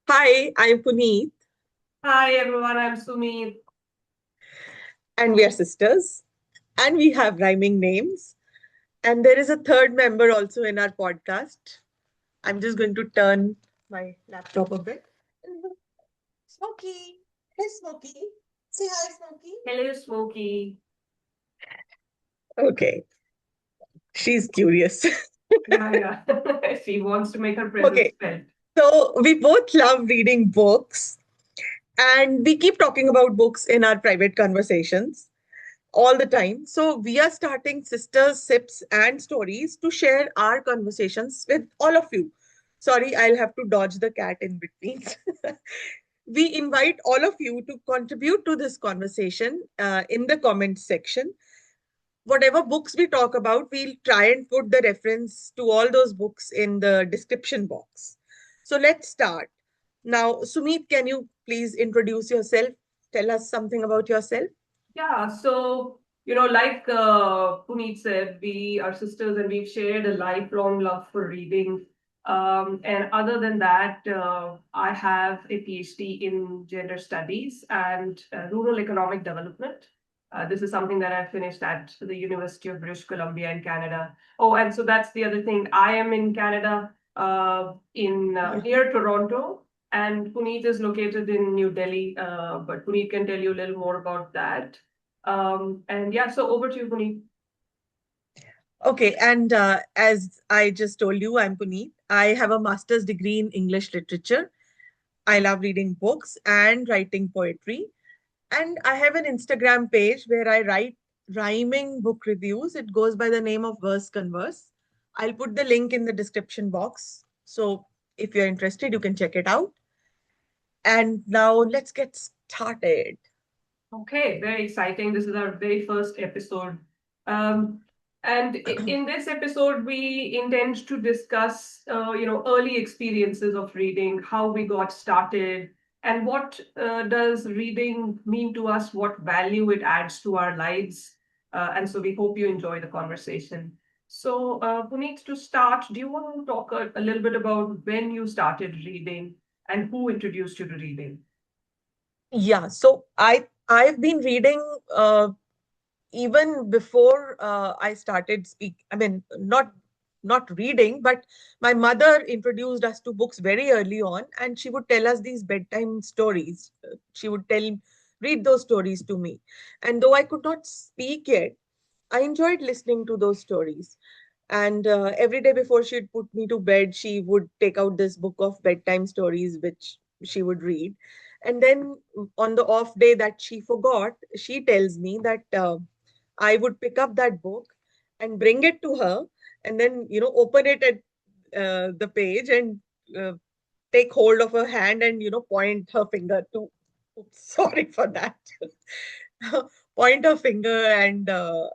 Hi, I'm Puneet, Hi everyone, I'm Sumit. and we are sisters, and we have rhyming names. And there is a third member also in our podcast. I'm just going to turn my laptop a bit. Smokey. Hey, Smokey. Say hi, Smokey. Hello, Smokey. Okay, she's curious. Yeah, yeah. She wants to make her presence Okay, felt. so we both love reading books, and we keep talking about books in our private conversations all the time. So we are starting Sisters, Sips, and Stories to share our conversations with all of you. Sorry, I'll have to dodge the cat in between. We invite all of you to contribute to this conversation in the comment section. Whatever books we talk about, we'll try and put the reference to all those books in the description box. So let's start. Now, Sumit, can you please introduce yourself? Tell us something about yourself. Yeah, so, like Puneet said, we are sisters and we've shared a lifelong love for reading. And other than that, I have a PhD in gender studies and rural economic development. This is something that I finished at the University of British Columbia in Canada. Oh, and so that's the other thing. I am in Canada, in Yeah. near Toronto, and Puneet is located in New Delhi. But Puneet can tell you a little more about that. And yeah, so over to you, Puneet. Okay, and as I just told you, I'm Puneet. I have a master's degree in English literature. I love reading books and writing poetry. And I have an Instagram page where I write rhyming book reviews. It goes by the name of Verse Converse. I'll put the link in the description box. So if you're interested, you can check it out. And now let's get started. Okay, very exciting. This is our very first episode. Um, and in this episode, we intend to discuss, early experiences of reading, how we got started, and what does reading mean to us, what value it adds to our lives. And so we hope you enjoy the conversation. So, Puneet, to start, do you want to talk a little bit about when you started reading and who introduced you to reading? Yeah, so I've been reading even before I started speak. I mean, not reading, but my mother introduced us to books very early on, and she would tell us these bedtime stories. She would read those stories to me, and though I could not speak yet, I enjoyed listening to those stories. And every day before she'd put me to bed, she would take out this book of bedtime stories, which she would read. And then on the off day that she forgot, she tells me that I would pick up that book and bring it to her, and then, open it at the page and uh, take hold of her hand and, point her finger to, oops, sorry for that. Point her finger and, tell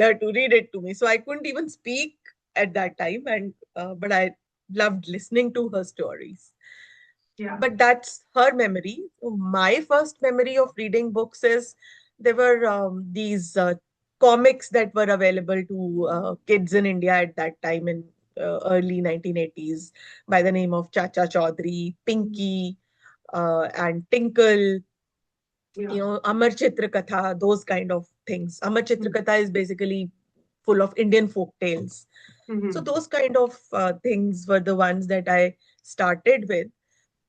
her to read it to me. So I couldn't even speak at that time, and but I loved listening to her stories. Yeah. But that's her memory. So my first memory of reading books is there were these comics that were available to kids in India at that time in early 1980s by the name of Chacha Chaudhary, Pinky, and Tinkle, Yeah. Amar Chitra Katha, those kind of things. Amar Chitra Mhm. Katha is basically full of Indian folk tales. So Mhm. those kind of things were the ones that I started with.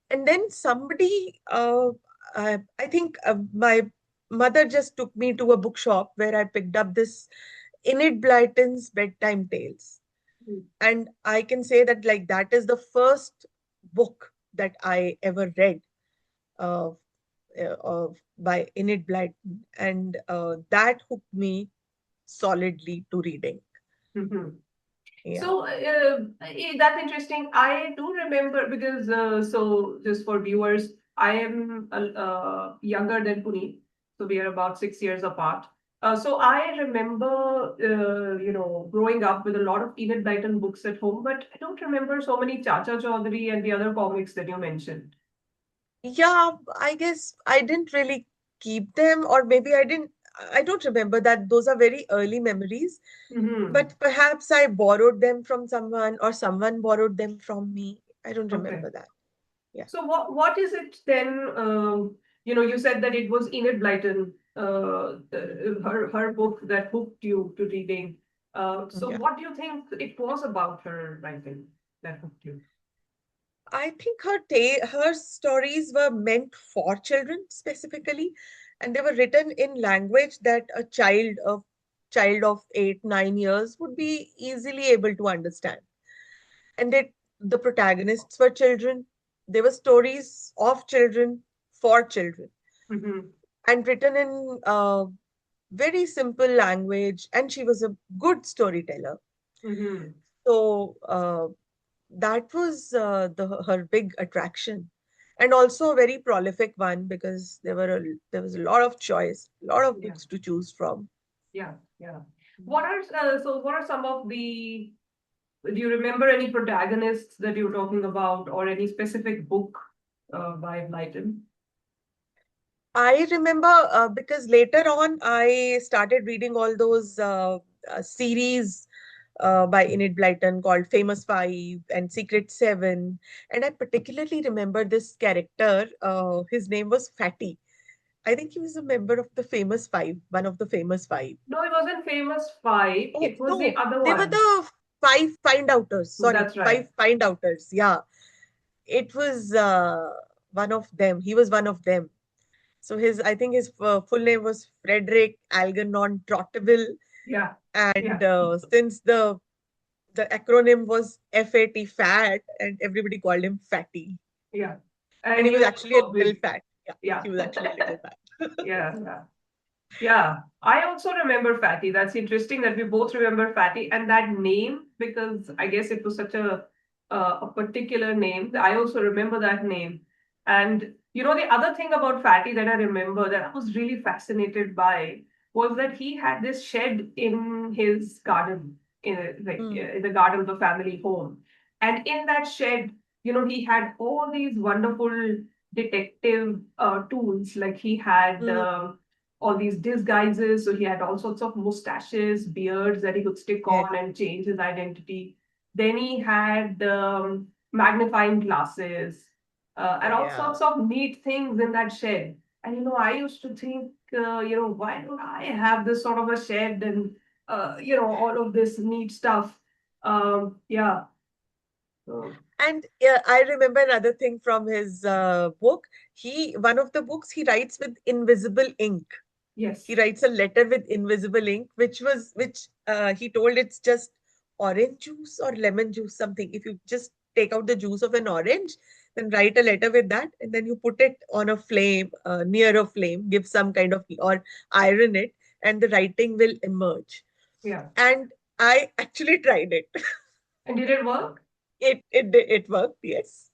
And then somebody, I think my mother just took me to a bookshop where I picked up this Enid Blyton's Bedtime Tales. Mhm. And I can say that like that is the first book that I ever read uh, by Enid Blyton. And that hooked me solidly to reading. Mhm. Yeah. So that's interesting. I do remember because so just for viewers, I am younger than Puneet, so we are about 6 years apart. So I remember, growing up with a lot of Enid Blyton books at home, but I don't remember so many Chacha Chaudhary and the other comics that you mentioned. Yeah, I guess I didn't really keep them, or maybe I didn't. I don't remember that. Those are very early memories, Hmm. but perhaps I borrowed them from someone or someone borrowed them from me. I don't Okay. remember that. Yeah, So what is it then? You said that it was Enid Blyton, her book that hooked you to reading. So yeah. what do you think it was about her writing that hooked you? I think her stories were meant for children specifically, and they were written in language that a child of 8, 9 years would be easily able to understand. And the protagonists were children. They were stories of children for children, Mm-hmm. and written in very simple language. And she was a good storyteller. Mm-hmm. So that was her big attraction, and also a very prolific one because there was a lot of choice, a lot of Yeah, books to choose from. yeah, yeah. What are some of the do you remember any protagonists that you're talking about or any specific book by Blyton? I remember because later on I started reading all those series by Enid Blyton called Famous Five and Secret Seven. And I particularly remember this character. His name was Fatty. I think he was a member of the Famous Five, one of the Famous Five. No, it wasn't Famous Five. Oh, It was the no, other they were one. the five find outers. Sorry, That's right. five find outers. Yeah, it was one of them. He was one of them. So I think his full name was Frederick Algernon Trotterville. Yeah, And yeah, since the acronym was FAT, fat, and everybody called him Fatty. yeah. And And he he was was actually a so little big. fat. Yeah, Yeah, he was actually a little fat. yeah, yeah. Yeah, I also remember Fatty. That's interesting that we both remember Fatty and that name because I guess it was such a particular name. I also remember that name. And the other thing about Fatty that I remember that I was really fascinated by was that he had this shed in his garden, Mm, in the garden of the family home. And in that shed, he had all these wonderful detective tools. Like he had mm, all these disguises. So he had all sorts of mustaches, beards that he could stick yeah, on and change his identity. Then he had magnifying glasses and all yeah, sorts of neat things in that shed. And I used to think, why don't I have this sort of a shed and all of this neat stuff. Yeah. So, And I remember another thing from his book. One of the books, he writes with invisible ink. He yes. writes a letter with invisible ink, which he told it's just orange juice or lemon juice, something. If you just take out the juice of an orange, then write a letter with that, and then you put it on a flame, near a flame, give some kind of, or iron it, and the writing will emerge. Yeah. And I actually tried it. And did it work? It worked, yes.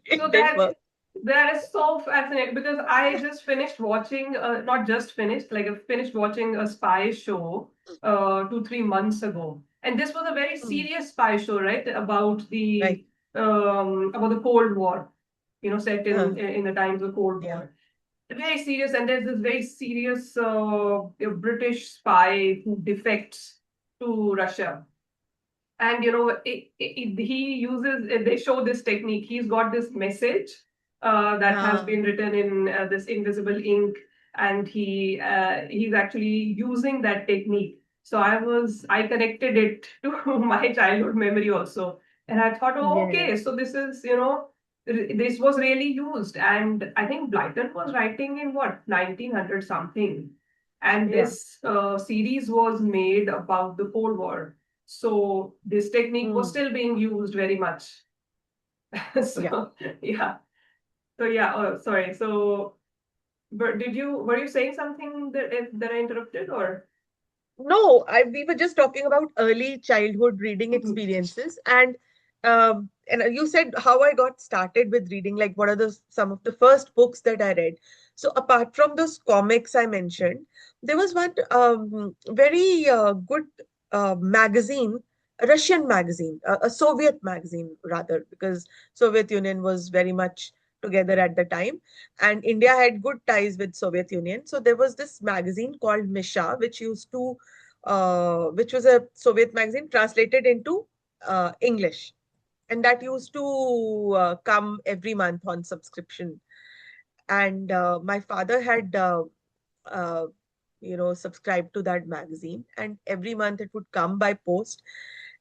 So It did work. that is so fascinating because I just finished watching, not just finished, like I finished watching a spy show 2 3 months ago, and this was a very Mm, serious spy show, right? right. About the Cold War, set Uh, in the times of the Cold yeah. War. Very serious, and there's this very serious British spy who defects to Russia, and he uses they show this technique. He's got this message that has Ah, been written in this invisible ink, and he's actually using that technique. So I connected it to my childhood memory also, and I thought, oh, okay, yes. so this was really used. And I think Blyton was writing in what, 1900 something, and Yeah. this series was made about the Cold War, so this technique was Mm, still being used very much. yeah. So yeah. So yeah. Oh, sorry. So, but were you saying something that I interrupted or? No, we were just talking about early childhood reading experiences, and you said how I got started with reading, like what are some of the first books that I read. So apart from those comics I mentioned, there was one very good magazine, a Russian magazine, a Soviet magazine rather, because Soviet Union was very much together at the time, and India had good ties with Soviet Union. So there was this magazine called Misha, which was a Soviet magazine translated into English. and that used to come every month on subscription. And my father had uh, subscribed to that magazine, and every month it would come by post,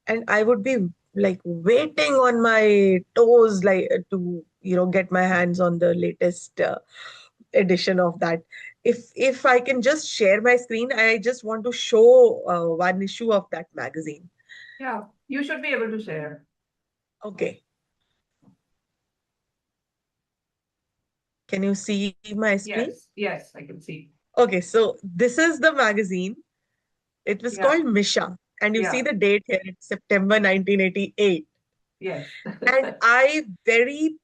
and I would be like waiting on my toes, like to get my hands on the latest edition of that. If I can just share my screen, I just want to show one issue of that magazine. Yeah, you should be able to share. Okay, can you see my screen? Yes, yes, I can see. Okay, so this is the magazine. It was Yeah, called Misha, and you see yeah, the date here. It's September 1988. yes. And I very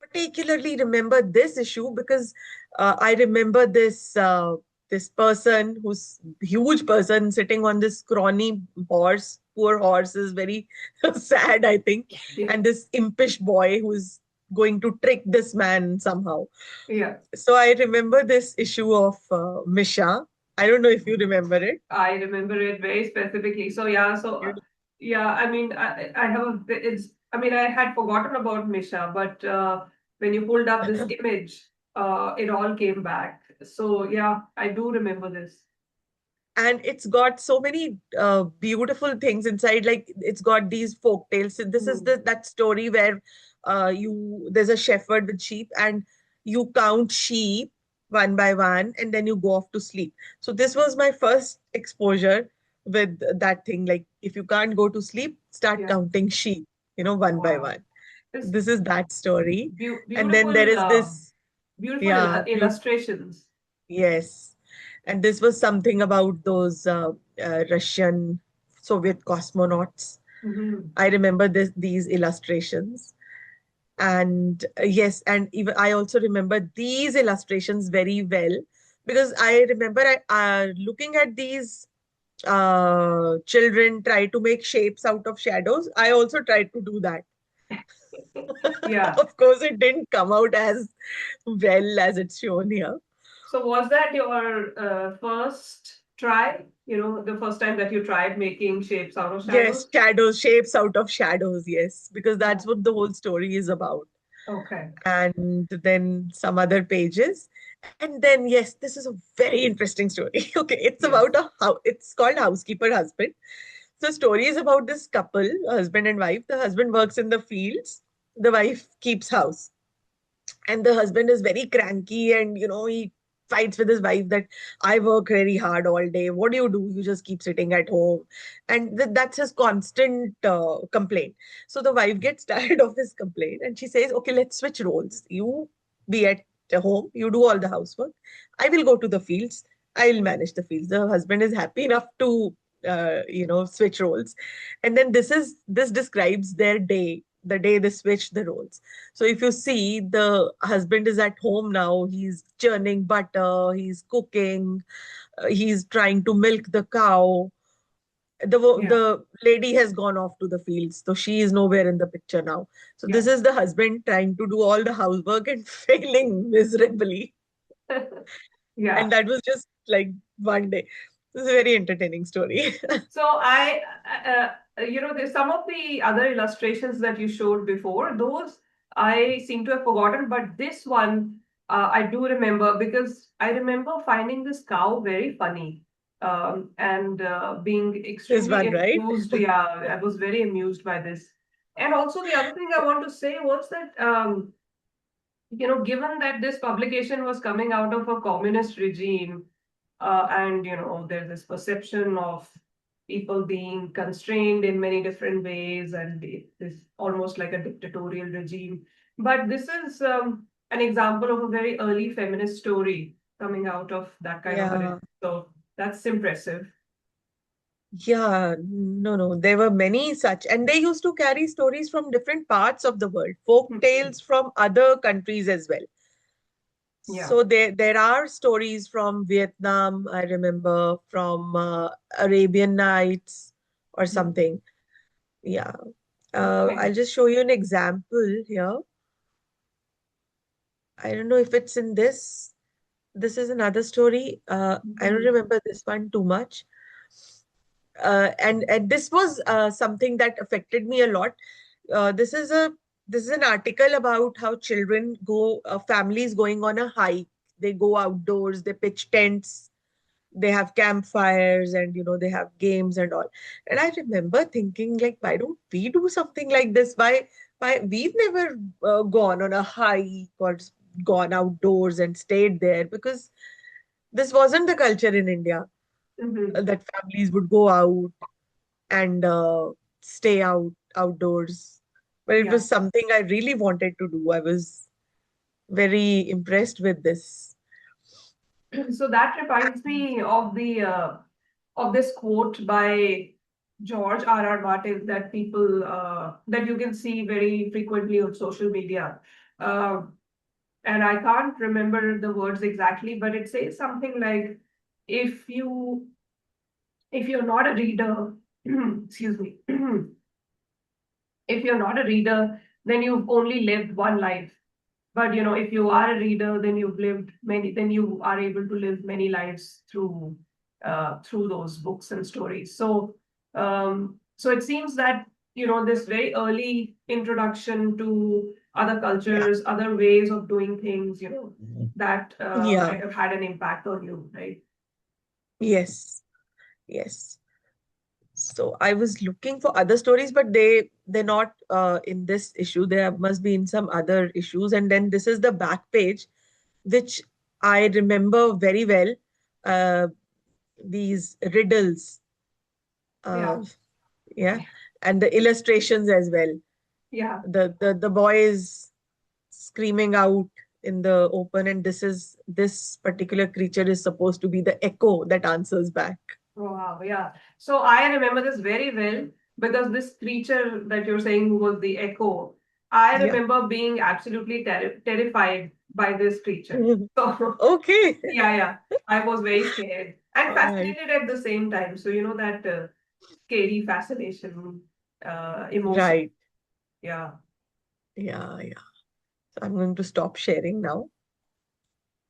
particularly remember this issue because I remember this person, who's huge person, sitting on this scrawny horse. Poor horse is very sad, I think, Yeah, and this impish boy who's going to trick this man somehow. yeah. So I remember this issue of Misha. I don't know if you remember it. I remember it very specifically. So yeah, yeah, I mean, I have it's. I mean, I had forgotten about Misha, but when you pulled up this image, it all came back. So yeah, I do remember this. And it's got so many beautiful things inside, like it's got these folk tales. So this is Hmm. that story where you there's a shepherd with sheep, and you count sheep one by one, and then you go off to sleep. So this was my first exposure with that thing, like if you can't go to sleep, start Yeah. counting sheep, one by Wow. one. This This is that story. And then there beautiful, is this, beautiful yeah, illustrations. yes. And this was something about those Russian Soviet cosmonauts. Hmm. I remember these illustrations. And yes, and even I also remember these illustrations very well, because I remember looking at these children try to make shapes out of shadows. I also tried to do that. Yeah. Of course, it didn't come out as well as it's shown here. So was that your first try? You know, the first time that you tried making shapes out of Yes, shadows? shadows, shapes out of shadows. Yes, because Yeah. that's what the whole story is about. Okay. And then some other pages. And then, yes, this is a very interesting story. Okay, it's about Yes. it's called Housekeeper Husband. So, story is about this couple, husband and wife. The husband works in the fields, the wife keeps house, and the husband is very cranky, and he fights with his wife that I work very hard all day, what do, you just keep sitting at home. And that's his constant complaint. So the wife gets tired of his complaint, and she says, okay, let's switch roles. You be at home, you do all the housework, I will go to the fields, I'll manage the fields. The husband is happy enough to switch roles. And then this describes their day, the day they switch the roles. So if you see, the husband is at home now, he's churning butter, he's cooking, he's trying to milk the cow. Yeah. The lady has gone off to the fields, so she is nowhere in the picture now. So Yeah. this is the husband trying to do all the housework and failing miserably. Yeah. And that was just like one day. This is a very entertaining story. So there's some of the other illustrations that you showed before. Those I seem to have forgotten, but this one I do remember because I remember finding this cow very funny and being This extremely one, right? amused. Yeah, I was very amused by this. And also the other thing I want to say was that given that this publication was coming out of a communist regime, and there's this perception of people being constrained in many different ways, and it is almost like a dictatorial regime. But this is an example of a very early feminist story coming out of that kind of a regime. Yeah. So that's impressive. Yeah, no, no. There were many such, and they used to carry stories from different parts of the world, folk Mhm. tales from other countries as well. Yeah. So there are stories from Vietnam, I remember, from Arabian Nights or Mhm. something. Yeah. Okay. I'll just show you an example here. I don't know if it's in this. This is another story. I don't Mhm. remember this one too much. And this was something that affected me a lot. this is a this is an article about how children go, families going on a hike. They go outdoors, they pitch tents, they have campfires, and they have games and all. And I remember thinking, like, why don't we do something like this? Why we've never gone on a hike or gone outdoors and stayed there, because this wasn't the culture in India, Hmm. that families would go out and stay outdoors. But it Yeah. was something I really wanted to do. I was very impressed with this. So that reminds me of this quote by George R. R. Martin that people that you can see very frequently on social media. Uh, and I can't remember the words exactly, but it says something like, if you if you're not a reader, excuse me, if you're not a reader, then you've only lived one life. But if you are a reader, then you are able to live many lives through those books and stories. So it seems that this very early introduction to other Yeah. cultures, other ways of doing things, that Yeah. might have had an impact on you, right? Yes. Yes. So I was looking for other stories, but they're not in this issue. There must be in some other issues. And then this is the back page, which I remember very well. Uh, these riddles, Yeah, uh, yeah, and the illustrations as well. yeah. The boy is screaming out in the open, and this particular creature is supposed to be the echo that answers back. Wow, yeah. So I remember this very well because this creature that you're saying was the echo. I Yeah. remember being absolutely terrified by this creature. So, Okay. yeah, yeah. I was very scared and All right. fascinated at the same time. So, that scary fascination emotion. Right. Yeah. Yeah, yeah. So I'm going to stop sharing now.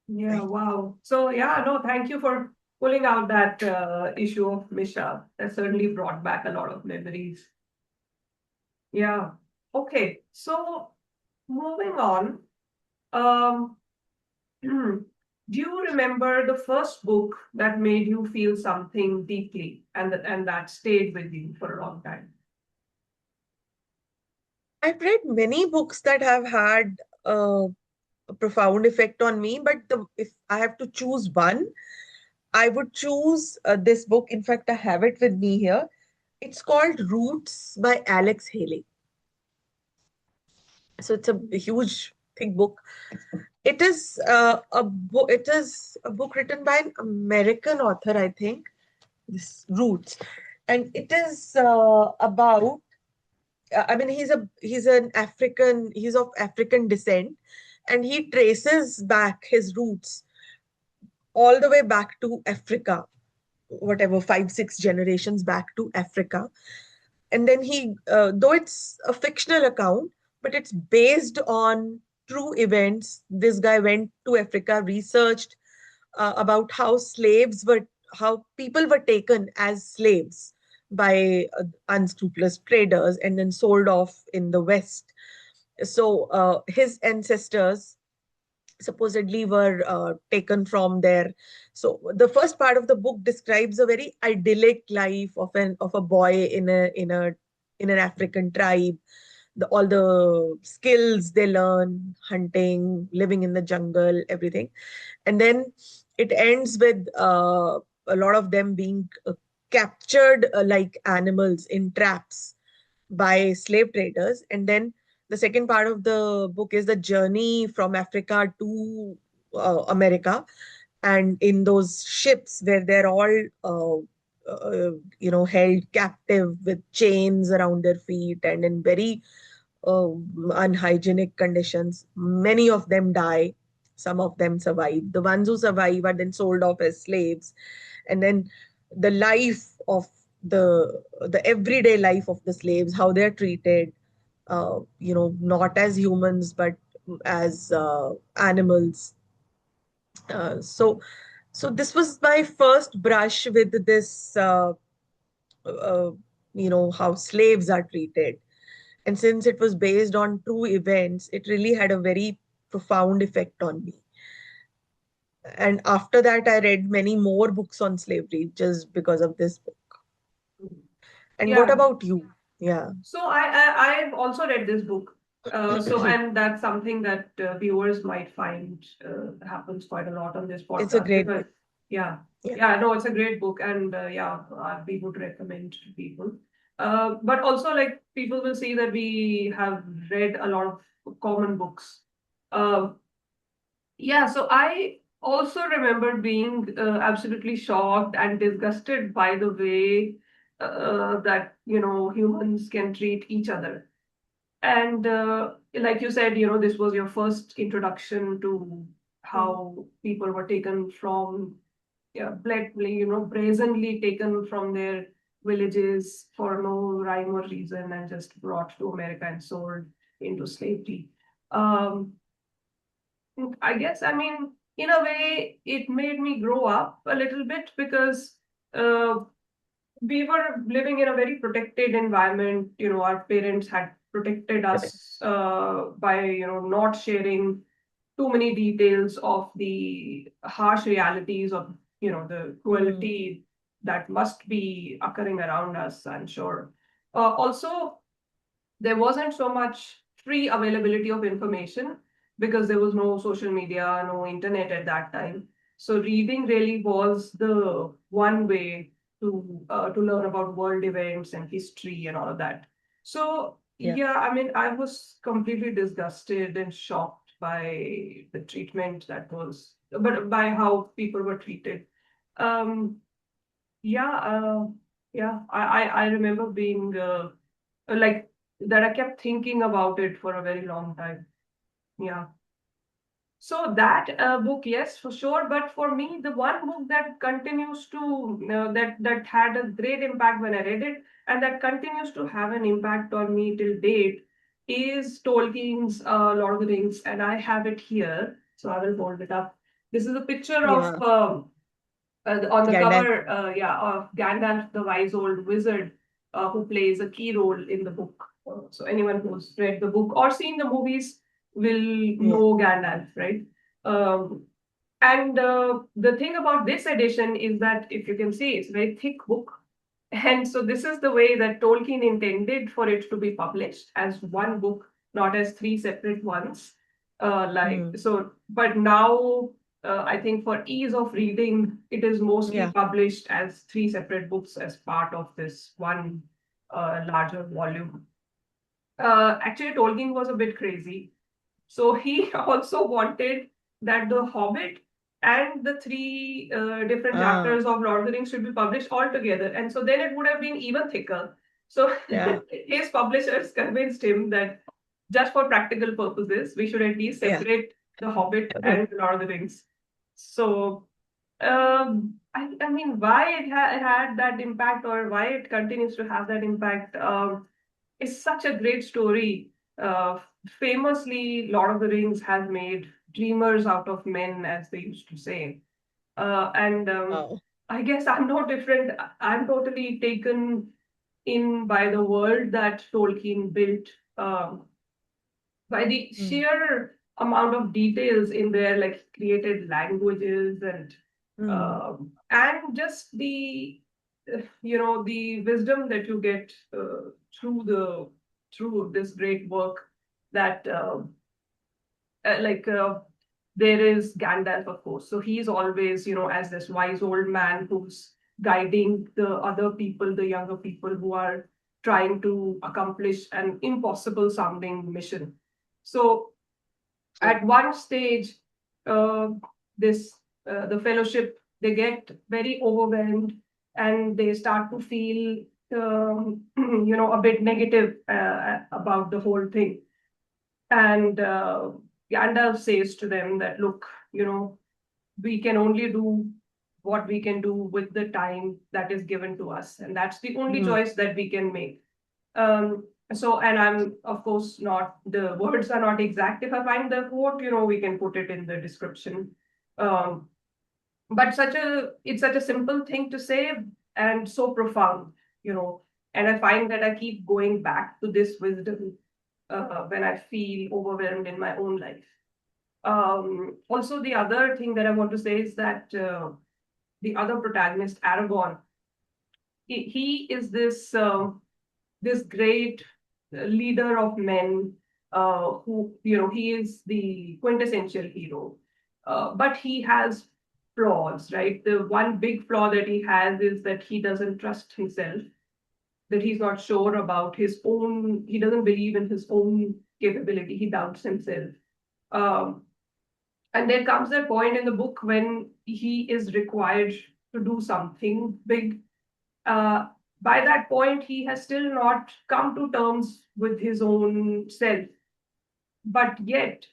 Yeah, Right. wow. So, yeah, no, thank you for pulling out that issue of Misha. That certainly brought back a lot of memories. Yeah. Okay. So moving on, um, do you remember the first book that made you feel something deeply and that stayed with you for a long time? I've read many books that have had a profound effect on me, but if I have to choose one, I would choose this book. In fact, I have it with me here. It's called Roots by Alex Haley. So it's a huge, thick book. It is a book. It is a book written by an American author, I think. This Roots, and it is about. I mean, he's of African descent, and he traces back his roots all the way back to Africa, whatever 5, 6 generations back to Africa. And then though it's a fictional account, but it's based on true events. This guy went to Africa, researched about how people were taken as slaves by unscrupulous traders and then sold off in the West. So his ancestors supposedly were taken from there. So the first part of the book describes a very idyllic life of a boy in an African tribe, all the skills they learn, hunting, living in the jungle, everything. And then it ends with a lot of them being captured like animals in traps by slave traders. And then the second part of the book is the journey from Africa to America, and in those ships where they're all held captive with chains around their feet and in very uh, unhygienic conditions. Many of them die. Some of them survive. The ones who survive are then sold off as slaves. And then the life of the everyday life of the slaves, how they're treated, not as humans but as animals. So this was my first brush with this, uh, how slaves are treated. And since it was based on true events, it really had a very profound effect on me. And after that, I read many more books on slavery just because of this book. And what Yeah. about you? Yeah. So I've also read this book. And that's something that viewers might find happens quite a lot on this It's a podcast great because book. yeah, Yeah. yeah, no, it's a great book, and yeah, we would recommend to people. But also, like, people will see that we have read a lot of common books. Uh, yeah, so I also remember being absolutely shocked and disgusted by the way that humans can treat each other. And like you said, this was your first introduction to Mm. how people were taken from, yeah, brazenly taken from their villages for no rhyme or reason and just brought to America and sold into slavery. Um, I guess, I mean, in a way, it made me grow up a little bit because uh, we were living in a very protected environment. Our parents had protected Correct. us by, not sharing too many details of the harsh realities of, the Mm. cruelty that must be occurring around us, I'm sure. Also, there wasn't so much free availability of information because there was no social media, no internet at that time. So reading really was the one way to learn about world events and history and all of that. So Yeah. yeah, I mean, I was completely disgusted and shocked by the treatment that was, but by how people were treated. Um, yeah, yeah, I remember being like that. I kept thinking about it for a very long time. Yeah. So that book, yes, for sure. But for me, the one book that continues to that had a great impact when I read it, and that continues to have an impact on me till date, is Tolkien's Lord of the Rings, and I have it here, so I will hold it up. This is a picture of Yeah. on the Gandalf. cover, yeah, of Gandalf, the wise old wizard, who plays a key role in the book. So anyone who's read the book or seen the movies will Yeah. know Gandalf, right? Um, and the thing about this edition is that, if you can see, it's a very thick book. And so this is the way that Tolkien intended for it to be published as one book, not as three separate ones. Like Mm. so, but now I think for ease of reading, it is mostly Yeah. published as three separate books as part of this one larger volume. Actually, Tolkien was a bit crazy, so he also wanted that The Hobbit and the three different Ah. chapters of Lord of the Rings should be published all together. And so then it would have been even thicker. So Yeah. his publishers convinced him that just for practical purposes, we should at least Yeah. separate The Hobbit Okay. and Lord of the Rings. So, I mean, why it had that impact, or why it continues to have that impact, is such a great story. Famously, Lord of the Rings has made dreamers out of men, as they used to say. And Wow. I guess I'm no different. I'm totally taken in by the world that Tolkien built, by the Mm. sheer amount of details in there, like created languages Mm. and just the wisdom that you get through the through this great work that like there is Gandalf, of course. So he's always, as this wise old man who's guiding the other people, the younger people who are trying to accomplish an impossible sounding mission. So Yeah. at one stage, uh, this the fellowship, they get very overwhelmed and they start to feel a bit negative about the whole thing. And Gandalf says to them that, look, we can only do what we can do with the time that is given to us, and that's the only Mm. choice that we can make. So, and I'm, of course, not, the words are not exact. If I find the quote, we can put it in the description. Um, but it's such a simple thing to say and so profound, you know. And I find that I keep going back to this wisdom when I feel overwhelmed in my own life. Also, the other thing that I want to say is that the other protagonist, Aragon, he is this great leader of men who, he is the quintessential hero. But he has flaws, right? The one big flaw that he has is that he doesn't trust himself, that he's not sure about his own, he doesn't believe in his own capability, he doubts himself. Um, and there comes a point in the book when he is required to do something big. uh, by that point, he has still not come to terms with his own self. But yet,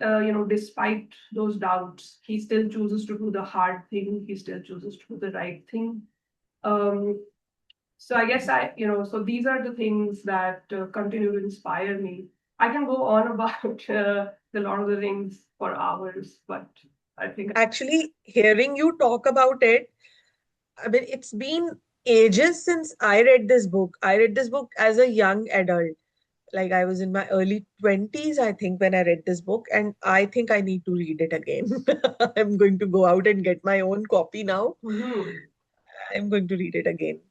despite those doubts, he still chooses to do the hard thing. He still chooses to do the right thing. Um, so I guess so these are the things that continue to inspire me. I can go on about the Lord of the Rings for hours, but I think. Actually, hearing you talk about it, I mean, it's been ages since I read this book. I read this book as a young adult. Like I was in my early 20s, I think, when I read this book, and I think I need to read it again. I'm going to go out and get my own copy now. Mhm. I'm going to read it again.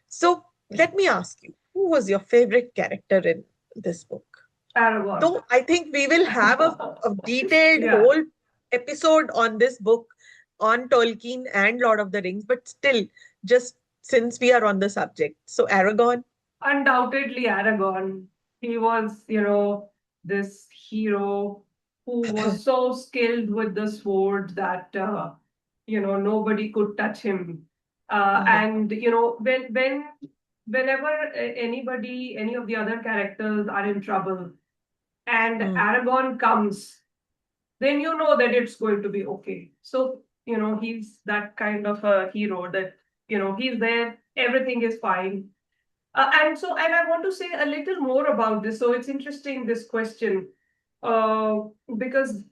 So let me ask you, who was your favorite character in this book? Aragorn. Though I think we will have a detailed Yeah. whole episode on this book, on Tolkien and Lord of the Rings, but still, just since we are on the subject. So, Aragon. Undoubtedly Aragorn. He was, this hero who was so skilled with the sword that nobody could touch him. Uh-huh. And whenever anybody, any of the other characters are in trouble, and Hmm. Aragorn comes, then you know that it's going to be okay. So, he's that kind of a hero that, he's there, everything is fine. And I want to say a little more about this. So it's interesting, this question, uh, because,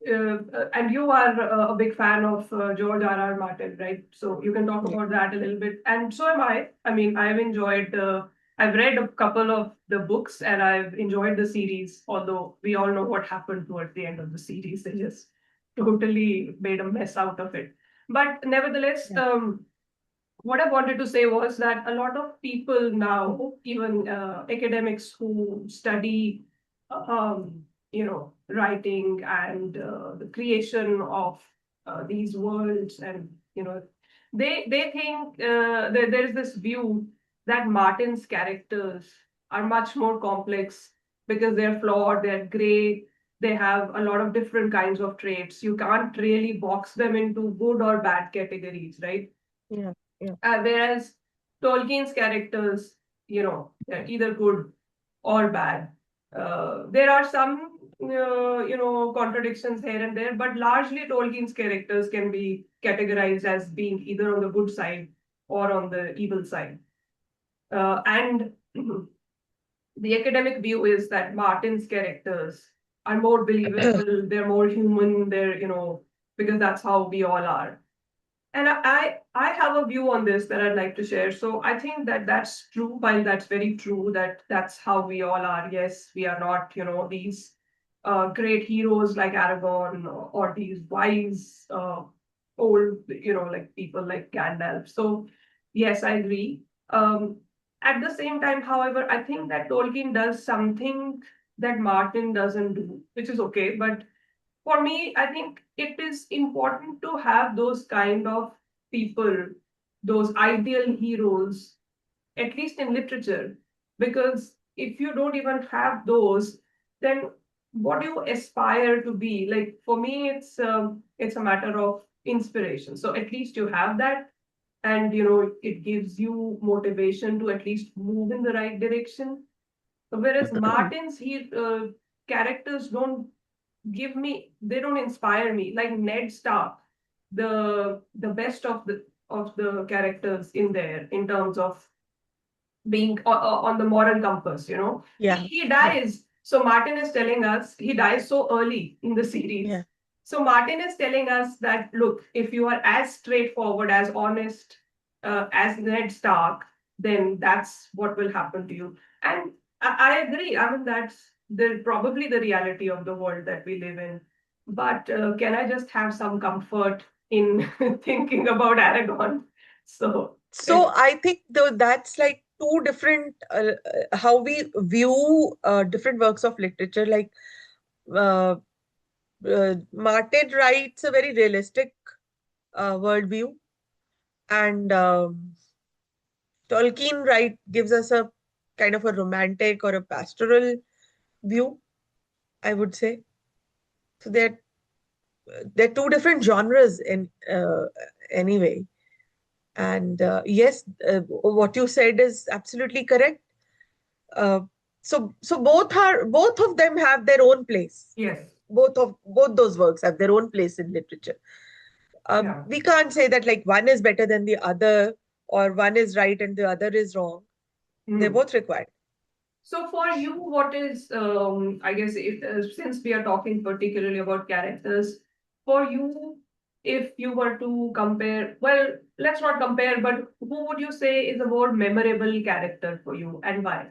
and you are a big fan of George R. R. Martin, right? So you can talk Yeah. about that a little bit. And so am I. I mean, I've enjoyed, I've read a couple of the books and I've enjoyed the series, although we all know what happened towards the end of the series. They just totally made a mess out of it. But nevertheless, Yeah. what I wanted to say was that a lot of people now, even academics who study, writing and the creation of these worlds, and they think that there is this view that Martin's characters are much more complex because they're flawed, they're gray, they have a lot of different kinds of traits. You can't really box them into good or bad categories, right? Yeah. Yeah. Whereas Tolkien's characters, they're either good or bad. There are some, contradictions here and there, but largely Tolkien's characters can be categorized as being either on the good side or on the evil side. And the academic view is that Martin's characters are more believable, they're more human, they're, because that's how we all are. And I have a view on this that I'd like to share. So I think that that's true. While that's very true, that that's how we all are. Yes, we are not, these great heroes like Aragorn, or these wise old, like people like Gandalf. So yes, I agree. At the same time, however, I think that Tolkien does something that Martin doesn't do, which is okay. But for me, I think it is important to have those kind of people, those ideal heroes, at least in literature. Because if you don't even have those, then what do you aspire to be? Like for me, it's a matter of inspiration. So at least you have that, and it gives you motivation to at least move in the right direction. Whereas Martin's characters don't give me, they don't inspire me, like Ned Stark, the best of the characters in there in terms of being on the moral compass, Yeah. he Yeah. dies. So Martin is telling us he dies so early in the series. Yeah. So Martin is telling us that, look, if you are as straightforward, as honest as Ned Stark, then that's what will happen to you. And I agree. I mean, that's probably the reality of the world that we live in. But can I just have some comfort in thinking about Aragon? So So it, I think though that's like two different how we view different works of literature. Like uh, Martin writes a very realistic worldview, and Tolkien gives us a kind of a romantic or a pastoral view, I would say. So they're two different genres in anyway. And yes, what you said is absolutely correct. Uh, so both of them have their own place. yes, Both those works have their own place in literature. yeah. We can't say that like one is better than the other, or one is right and the other is wrong. They're Hmm. both required. So for you, what is, I guess, if since we are talking particularly about characters, for you, if you were to compare, well, let's not compare, but who would you say is a more memorable character for you and why?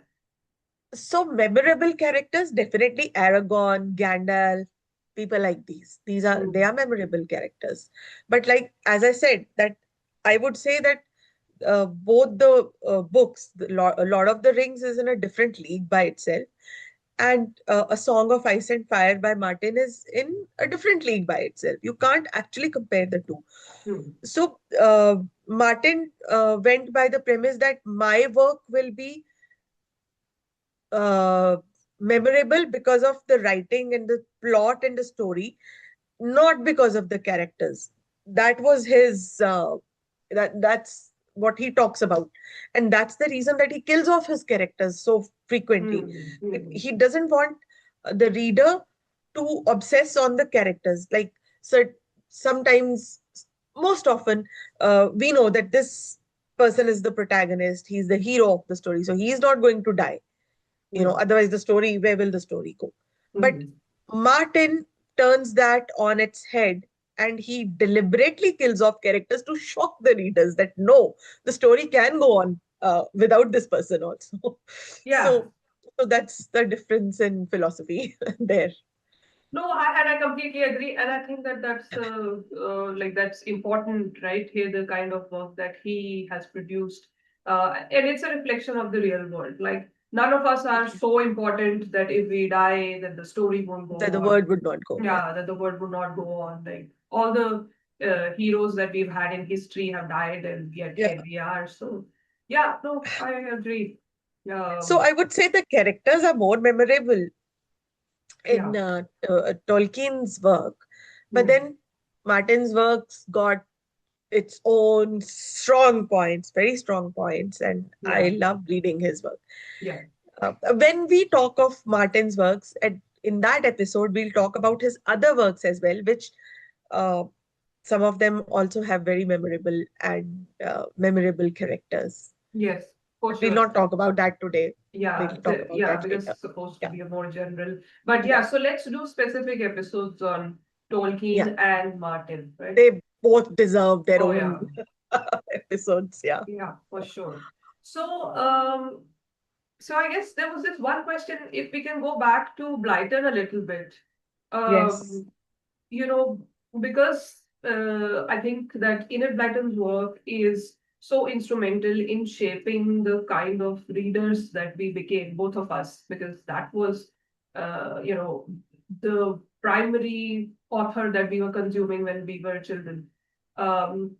So memorable characters, definitely Aragorn, Gandalf, people like these. They Hmm. are memorable characters. But like as I said, that I would say that both the books, Lord of the Rings is in a different league by itself, and A Song of Ice and Fire by Martin is in a different league by itself. You can't actually compare the two. Hmm. So Martin went by the premise that my work will be uh, memorable because of the writing and the plot and the story, not because of the characters. That was his that's what he talks about, and that's the reason that he kills off his characters so frequently. Hmm. Hmm. He doesn't want the reader to obsess on the characters. Like, so sometimes, most often, we know that this person is the protagonist, he's the hero of the story, so he's not going to die. Hmm. Otherwise the story, where will the story go? But Hmm. Martin turns that on its head, and he deliberately kills off characters to shock the readers that no, the story can go on without this person also. Yeah. So that's the difference in philosophy there. No, I completely agree, and I think that that's like that's important, right? Here, the kind of work that he has produced, and it's a reflection of the real world. Like none of us are so important that if we die, then the story won't go That the on. word would not go. Yeah. Yeah, that the world would not go on. Like all the heroes that we've had in history have died, and yet Yeah. here we are. So, yeah, no, I agree. So Um, I would say the characters are more memorable in yeah. Tolkien's work, but Hmm. then Martin's works got its own strong points, very strong points, and I Yeah. love reading his work. Yeah. When we talk of Martin's works, in that episode, we'll talk about his other works as well, which uh, some of them also have very memorable characters. Yes, for But we'll sure. not talk about that today. We'll Yeah, talk about yeah, that because later. it's supposed to Yeah, be a more general. But yeah, yeah, so let's do specific episodes on yeah. Tolkien and Martin, right? They both deserve their Oh own yeah, episodes. Yeah. yeah, for sure. So, so I guess there was this one question. If we can go back to Blighton a little bit, Yes. um, you know, because I think that Enid Blyton's work is so instrumental in shaping the kind of readers that we became, both of us, because that was, the primary author that we were consuming when we were children. Um,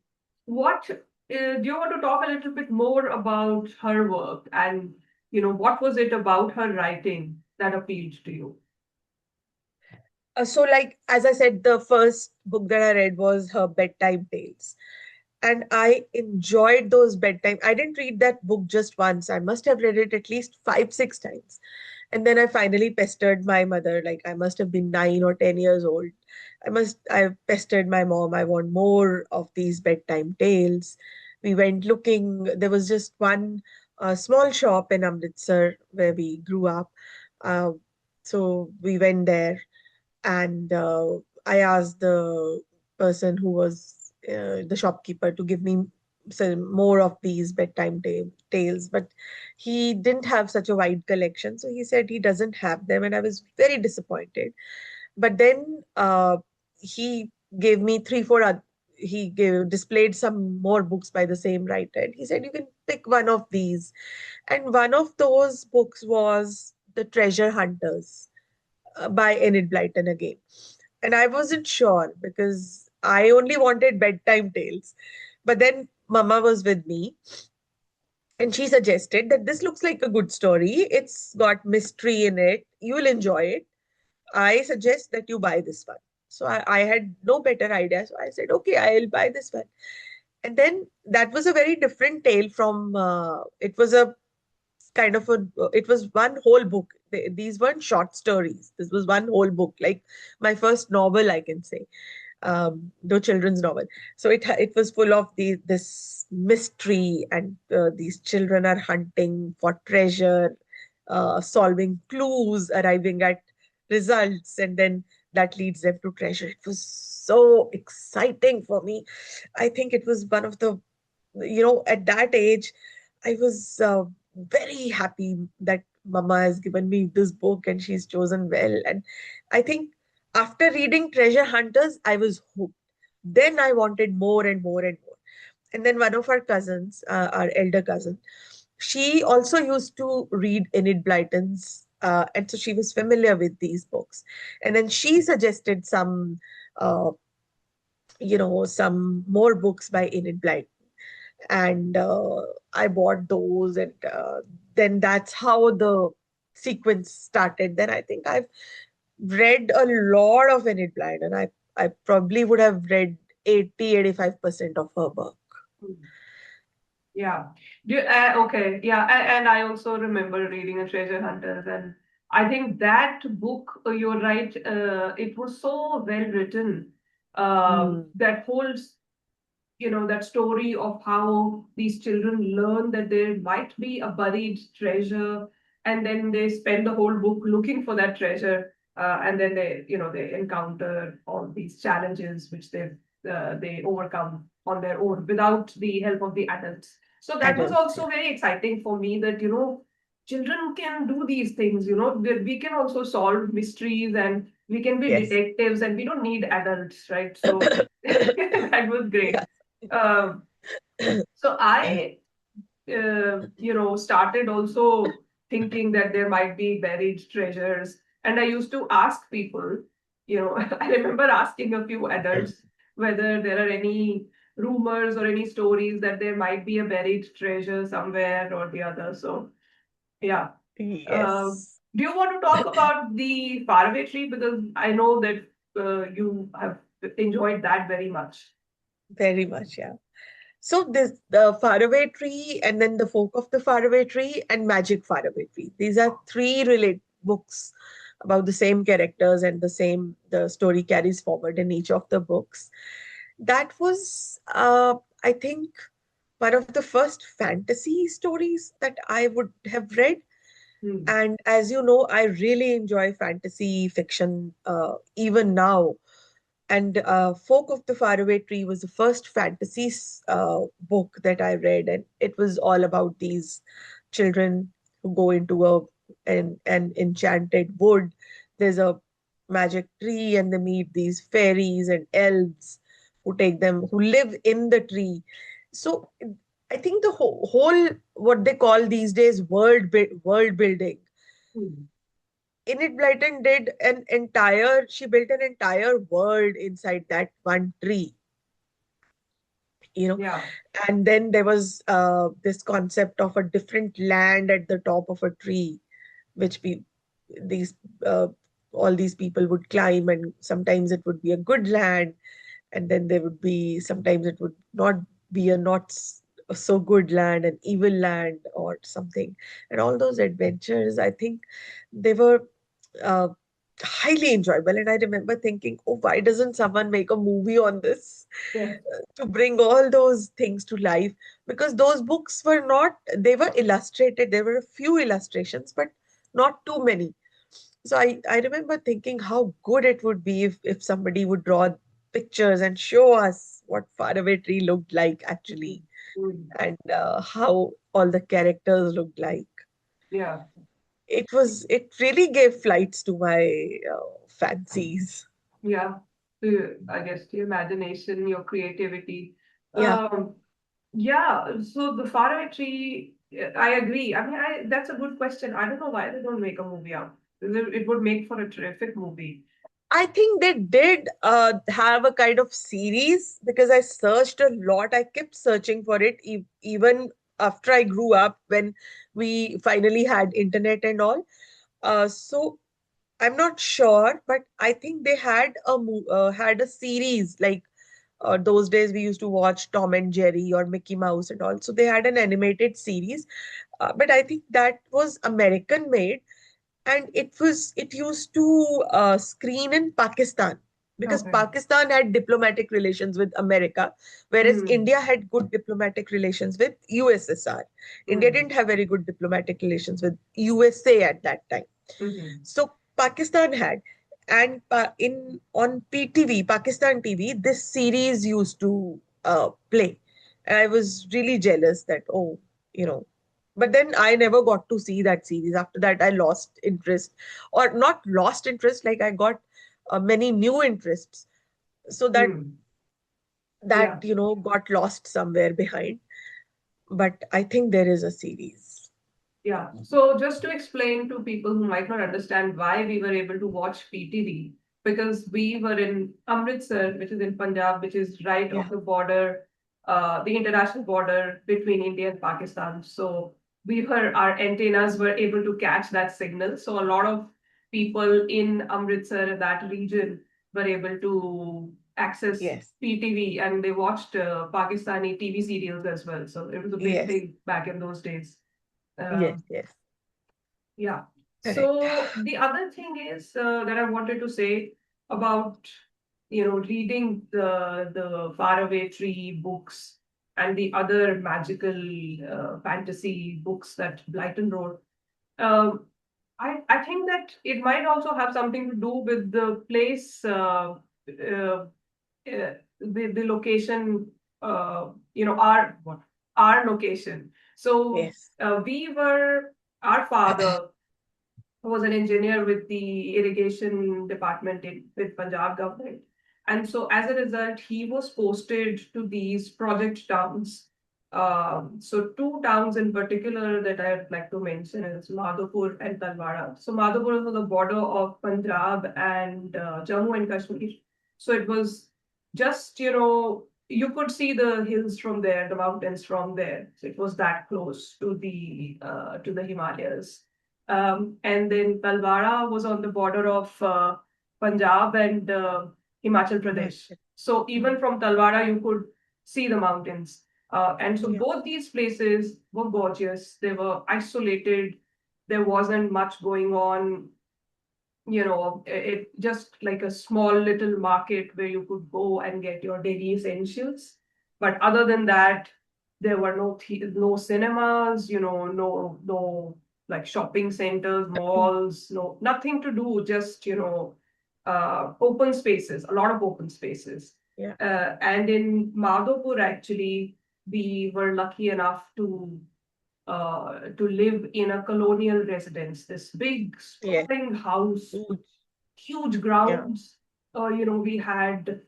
what do you want to talk a little bit more about her work and, what was it about her writing that appealed to you? So, like, as I said, the first book that I read was her bedtime tales. And I enjoyed those bedtime. I didn't read that book just once. I must have read it at least 5, 6 times. And then I finally pestered my mother. Like, I must have been 9 or 10 years old. I pestered my mom. I want more of these bedtime tales. We went looking. There was just one small shop in Amritsar where we grew up. Uh, so we went there, and I asked the person who was the shopkeeper to give me so more of these bedtime tales, but he didn't have such a wide collection. So he said he doesn't have them, and I was very disappointed. But then he gave me three, four. He displayed some more books by the same writer, and he said you can pick one of these. And one of those books was The Treasure Hunters by Enid Blyton again. And I wasn't sure because I only wanted bedtime tales. But then Mama was with me and she suggested that this looks like a good story. It's got mystery in it. You will enjoy it. I suggest that you buy this one. So I had no better idea. So I said, okay, I'll buy this one. And then that was a very different tale from, it was a kind of a, it was one whole book. These weren't short stories. This was one whole book, like my first novel, I can say, no children's novel. So it was full of this mystery, and these children are hunting for treasure, solving clues, arriving at results, and then that leads them to treasure. It was so exciting for me. I think it was one of the, at that age, I was very happy that Mama has given me this book and she's chosen well. And I think after reading Treasure Hunters, I was hooked. Then I wanted more and more and more. And then one of our cousins, our elder cousin, she also used to read Enid Blyton's, and so she was familiar with these books. And then she suggested uh, some more books by Enid Blyton, and I bought those, and then that's how the sequence started. Then I think I've read a lot of Enid Blyton, and I probably would have read 80-85% of her work. Hmm. Yeah. Okay. Yeah. And I also remember reading A Treasure Hunters, and I think that book, you're right, it was so well written. Mm, That whole that story of how these children learn that there might be a buried treasure, and then they spend the whole book looking for that treasure, and then they encounter all these challenges which they overcome on their own without the help of the adults. So that was adults, also yeah. very exciting for me, that children can do these things, that we can also solve mysteries, and we can be Yes. detectives, and we don't need adults, right? So that was great. Yes. um, so I, started also thinking that there might be buried treasures. And I used to ask people, I remember asking a few adults whether there are any rumors or any stories that there might be a buried treasure somewhere or the other. So, yeah. Uh, Yes. do you want to talk about the faraway tree? Because I know that you have enjoyed that very much. Very much, yeah. So this the faraway tree, and then the folk of the faraway tree, and magic faraway tree. These are three relate books about the same characters, and the story carries forward in each of the books. That was, I think, one of the first fantasy stories that I would have read. Hmm. And as you know, I really enjoy fantasy fiction, even now. And Folk of the Faraway Tree was the first fantasy book that I read, and it was all about these children who go into an enchanted wood. There's a magic tree, and they meet these fairies and elves who live in the tree. So I think the whole what they call these days world building, Hmm. Enid Blyton she built an entire world inside that one tree, you know. Yeah. And then there was this concept of a different land at the top of a tree, which these, uh, all these people would climb, and sometimes it would be a good land, and then there would be, sometimes it would not be a not so good land, an evil land or something. And all those adventures, I think they were uh, highly enjoyable. And I remember thinking, oh, why doesn't someone make a movie on this Yeah. to bring all those things to life? Because those books were not, they were illustrated. There were a few illustrations, but not too many. So I remember thinking how good it would be if somebody would draw pictures and show us what faraway tree looked like actually. Mm. and how all the characters looked like. Yeah. It really gave flights to my fancies. Yeah. I guess your imagination, your creativity. Yeah, Um, yeah. So the faraway tree, I agree. I mean, that's a good question. I don't know why they don't make a movie out. It would make for a terrific movie. I think they did have a kind of series because I searched a lot. I kept searching for it even after I grew up when we finally had internet and all. So I'm not sure, but I think they had a series like those days we used to watch Tom and Jerry or Mickey Mouse and all. So they had an animated series, but I think that was American made, and it used to screen in Pakistan because Okay. Pakistan had diplomatic relations with America, whereas Mm, India had good diplomatic relations with USSR. India mm, didn't have very good diplomatic relations with USA at that time. mm, So Pakistan had, and in on PTV, Pakistan TV, this series used to play. And I was really jealous that, oh, you know, but then I never got to see that series. After that, I lost interest, or not lost interest, like I got many new interests. So mm. that Yeah. got lost somewhere behind. But I think there is a series. Yeah. So just to explain to people who might not understand why we were able to watch PTV, because we were in Amritsar, which is in Punjab, which is right Yeah. off the border, the international border between India and Pakistan. So our antennas were able to catch that signal. So a lot of people in Amritsar, that region, were able to access Yes. PTV, and they watched Pakistani TV serials as well. So it was a big Yes. thing back in those days. Yes. Um, Yes. yeah. Correct. So the other thing is that I wanted to say about reading the Faraway Tree books and the other magical fantasy books that Blyton wrote. Um, I think that it might also have something to do with the place, the location, our location. So Yes. we were our father was an engineer with the irrigation department with Punjab government. And so as a result, he was posted to these project towns. So two towns in particular that I'd like to mention is Madhopur and Talwara. So Madhopur is on the border of Punjab and Jammu and Kashmir. So it was just, you could see the hills from there, the mountains from there. So it was that close to the Himalayas. And then Talwara was on the border of Punjab and Himachal Pradesh. Himachal. So Mm. even from Talwara, you could see the mountains. And so Yeah. both these places were gorgeous. They were isolated. There wasn't much going on, it just like a small little market where you could go and get your daily essentials. But other than that, there were no cinemas, no like shopping centers, malls, no nothing to do, just open spaces, a lot of open spaces. Yeah. And in Madhopur, actually, we were lucky enough to live in a colonial residence, this big Yes. sprawling house, Huge. huge Yeah. grounds. We had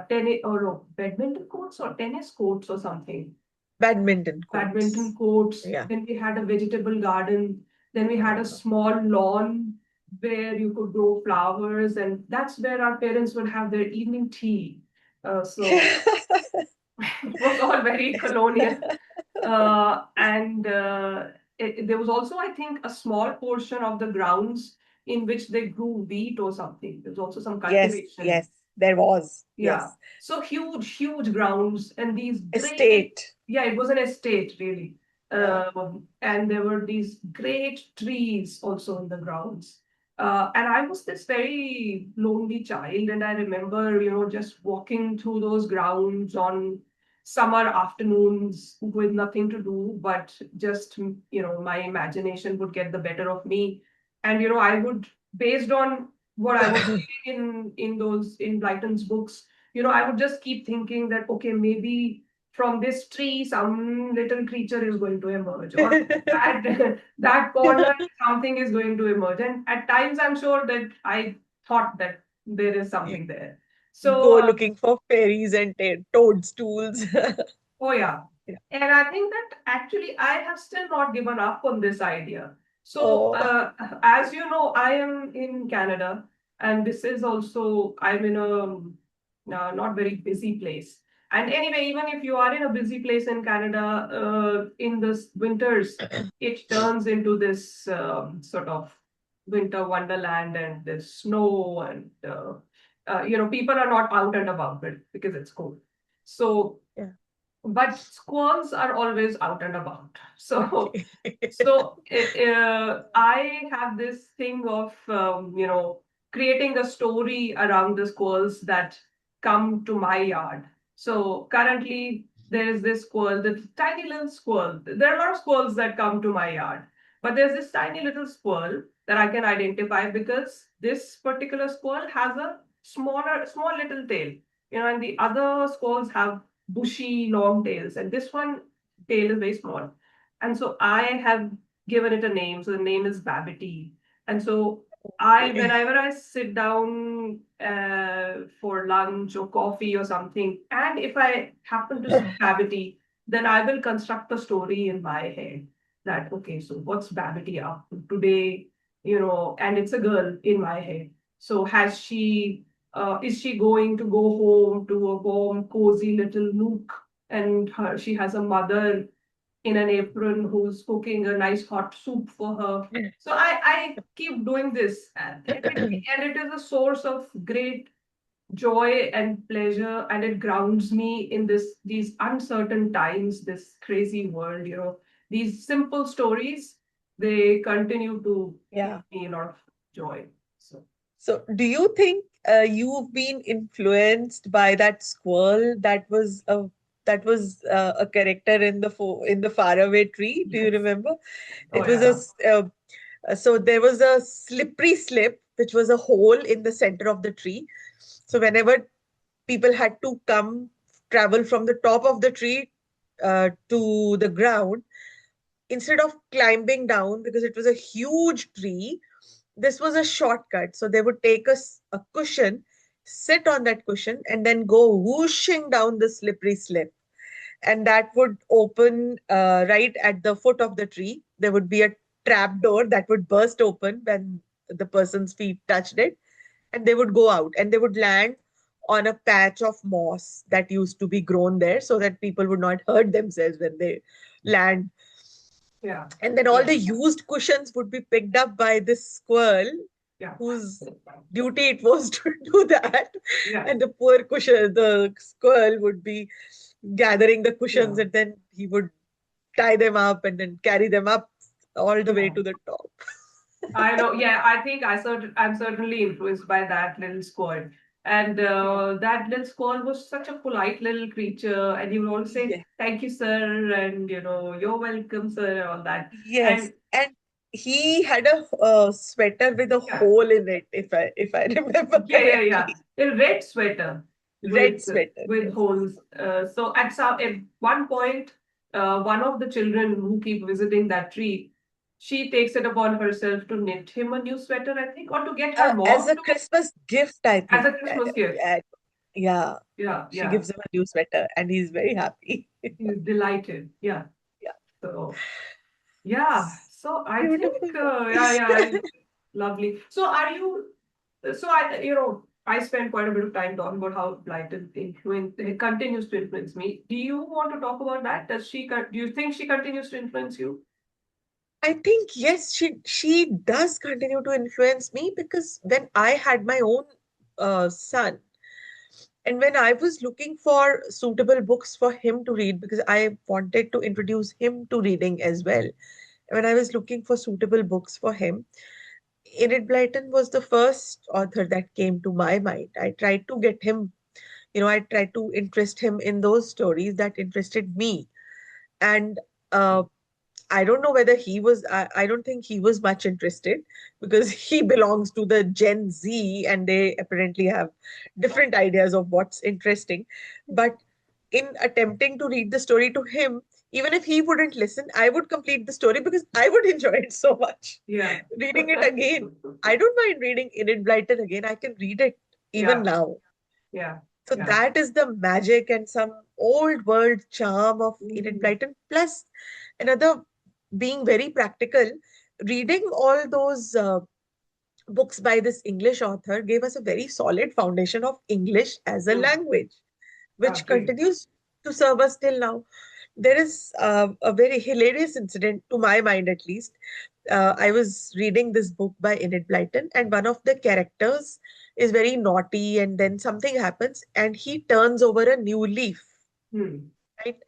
tennis or no, badminton courts or tennis courts or something, Badminton badminton courts. courts. Yeah. Then we had a vegetable garden. Then we had a Uh, small lawn where you could grow flowers, and that's where our parents would have their evening tea. So it was all very colonial. And there was also, I think, a small portion of the grounds in which they grew wheat or something. There was also some Yes. cultivation. Yes. There was. Yeah. Yes. So huge, huge grounds and these great, Estate. yeah, it was an estate really. Yeah. And there were these great trees also in the grounds. And I was this very lonely child, and I remember, just walking through those grounds on summer afternoons with nothing to do, but just, my imagination would get the better of me. And, I would, based on what I was reading in Blyton's books, I would just keep thinking that, okay, maybe from this tree some little creature is going to emerge, or at that corner something is going to emerge. And at times I'm sure that I thought that there is You something there. go So looking for fairies and toadstools. oh, yeah. Yeah. And I think that actually I have still not given up on this idea. So, Oh, as you know, I am in Canada, and this is also, I'm in a not very busy place. And anyway, even if you are in a busy place in Canada, in the winters, it turns into this sort of winter wonderland, and there's snow, and people are not out and about it because it's cold. So yeah. but squirrels are always out and about. So, Okay. I have this thing of creating a story around the squirrels that come to my yard. So currently there is this squirrel, the tiny little squirrel. There are a lot of squirrels that come to my yard, but there's this tiny little squirrel that I can identify because this particular squirrel has a small little tail. And the other squirrels have bushy, long tails, and this one tail is very small. And so I have given it a name. So the name is Babbity. And so Okay. whenever I sit down for lunch or coffee or something, and if I happen to see Babbity, then I will construct a story in my head that, okay, so what's Babbity up to today? And it's a girl in my head. So is she going to go home to a warm, cozy little nook? And she has a mother in an apron who's cooking a nice hot soup for her. So I keep doing this, and it is a source of great joy and pleasure, and it grounds me in these uncertain times, this crazy world. These simple stories, they continue to give Yeah. me a lot of joy. So So, do you think you've been influenced by that squirrel that was a character in the faraway tree? Do you yes. remember? Oh It was a yeah. s- so there was a slippery slip, which was a hole in the center of the tree. So whenever people had to come travel from the top of the tree to the ground, instead of climbing down because it was a huge tree, this was a shortcut. So they would take a cushion, sit on that cushion, and then go whooshing down the slippery slip. And that would open right at the foot of the tree. There would be a trap door that would burst open when the person's feet touched it, and they would go out and they would land on a patch of moss that used to be grown there so that people would not hurt themselves when they land. Yeah. And then all Yeah. the used cushions would be picked up by this squirrel Yeah. whose duty it was to do that. Yeah. And the squirrel would be gathering the cushions Yeah. and then he would tie them up and then carry them up all the way Yeah. to the top. I know. Yeah, I think I'm certainly influenced by that little squirrel. And Yeah. that little squirrel was such a polite little creature, and he would always say, Yeah. "Thank you, sir," and "You're welcome, sir," and all that. Yes. And And he had a sweater with a yeah, hole in it, if I remember yeah. correctly. A red sweater Red with sweater. with Yes. holes. So at one point, one of the children who keep visiting that tree, she takes it upon herself to knit him a new sweater, I think, or to get her As mom a to Christmas gift, I as think. a Christmas gift. Yeah, Yeah, she yeah. gives him a new sweater and he's very happy. He's delighted. Yeah. Yeah. So yeah. So I think Beautiful memories. yeah, lovely. So are you? So I spent quite a bit of time talking about how Blyton continues to influence me. Do you want to talk about that? Do you think she continues to influence you? I think yes, she does continue to influence me because when I had my own son, and when I was looking for suitable books for him to read, because I wanted to introduce him to reading as well, when I was looking for suitable books for him, Enid Blyton was the first author that came to my mind. I tried to get him, I tried to interest him in those stories that interested me. And uh, I don't know whether I don't think he was much interested because he belongs to the Gen Z and they apparently have different ideas of what's interesting. But in attempting to read the story to him, even if he wouldn't listen, I would complete the story because I would enjoy it so much. Yeah. Reading it again, I don't mind reading Enid Blyton again. I can read it even Yeah. now. Yeah. So Yeah. that is the magic and some old world charm of Enid Mhm. Blyton. Plus, another being very practical, reading all those books by this English author gave us a very solid foundation of English as a Mm. language, which Agree. continues to serve us till now. There is a very hilarious incident, to my mind at least. I was reading this book by Enid Blyton, and one of the characters is very naughty, and then something happens, and he turns over a new leaf. Hmm. Right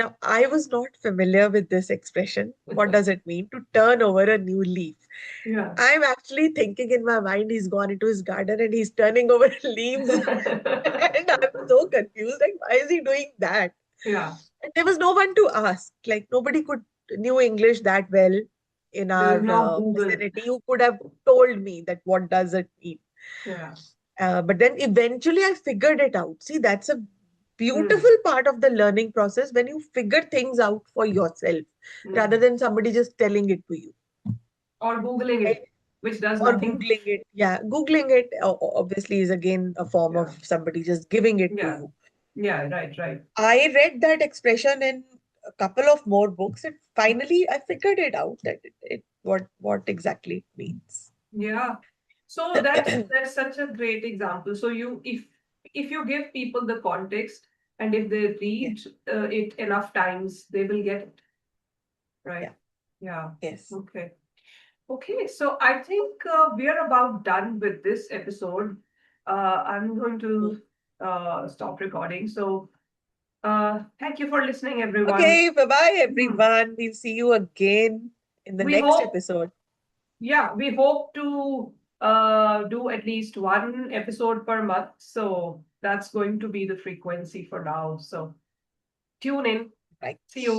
now, I was not familiar with this expression. What does it mean to turn over a new leaf? Yeah. I'm actually thinking in my mind he's gone into his garden and he's turning over leaves. And I'm so confused. Like, why is he doing that? Yeah. And there was no one to ask. Like, nobody could knew English that well in There was our no Google. vicinity who could have told me that what does it mean. Yeah. But then eventually I figured it out. See, that's a beautiful Hmm. part of the learning process when you figure things out for yourself rather Hmm. than somebody just telling it to you. Or Googling Right? it, which does Or nothing. Googling it. Yeah, Googling it obviously is again a form of Yeah. somebody just giving it to Yeah. you. Yeah. Right. Right. I read that expression in a couple of more books, and finally I figured it out that what exactly it means. Yeah. So that's such a great example. So if you give people the context and if they Yeah, read it enough times, they will get it, yeah, right? Yeah. yes. Okay. Okay. So I think we are about done with this episode. I'm going to stop recording. So thank you for listening, everyone. Okay, bye bye Hmm. everyone. We'll see you again in the We next hope episode. Yeah, we hope to do at least one episode per month. So that's going to be the frequency for now. So tune in. Right. See you.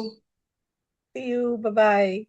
See you. Bye bye.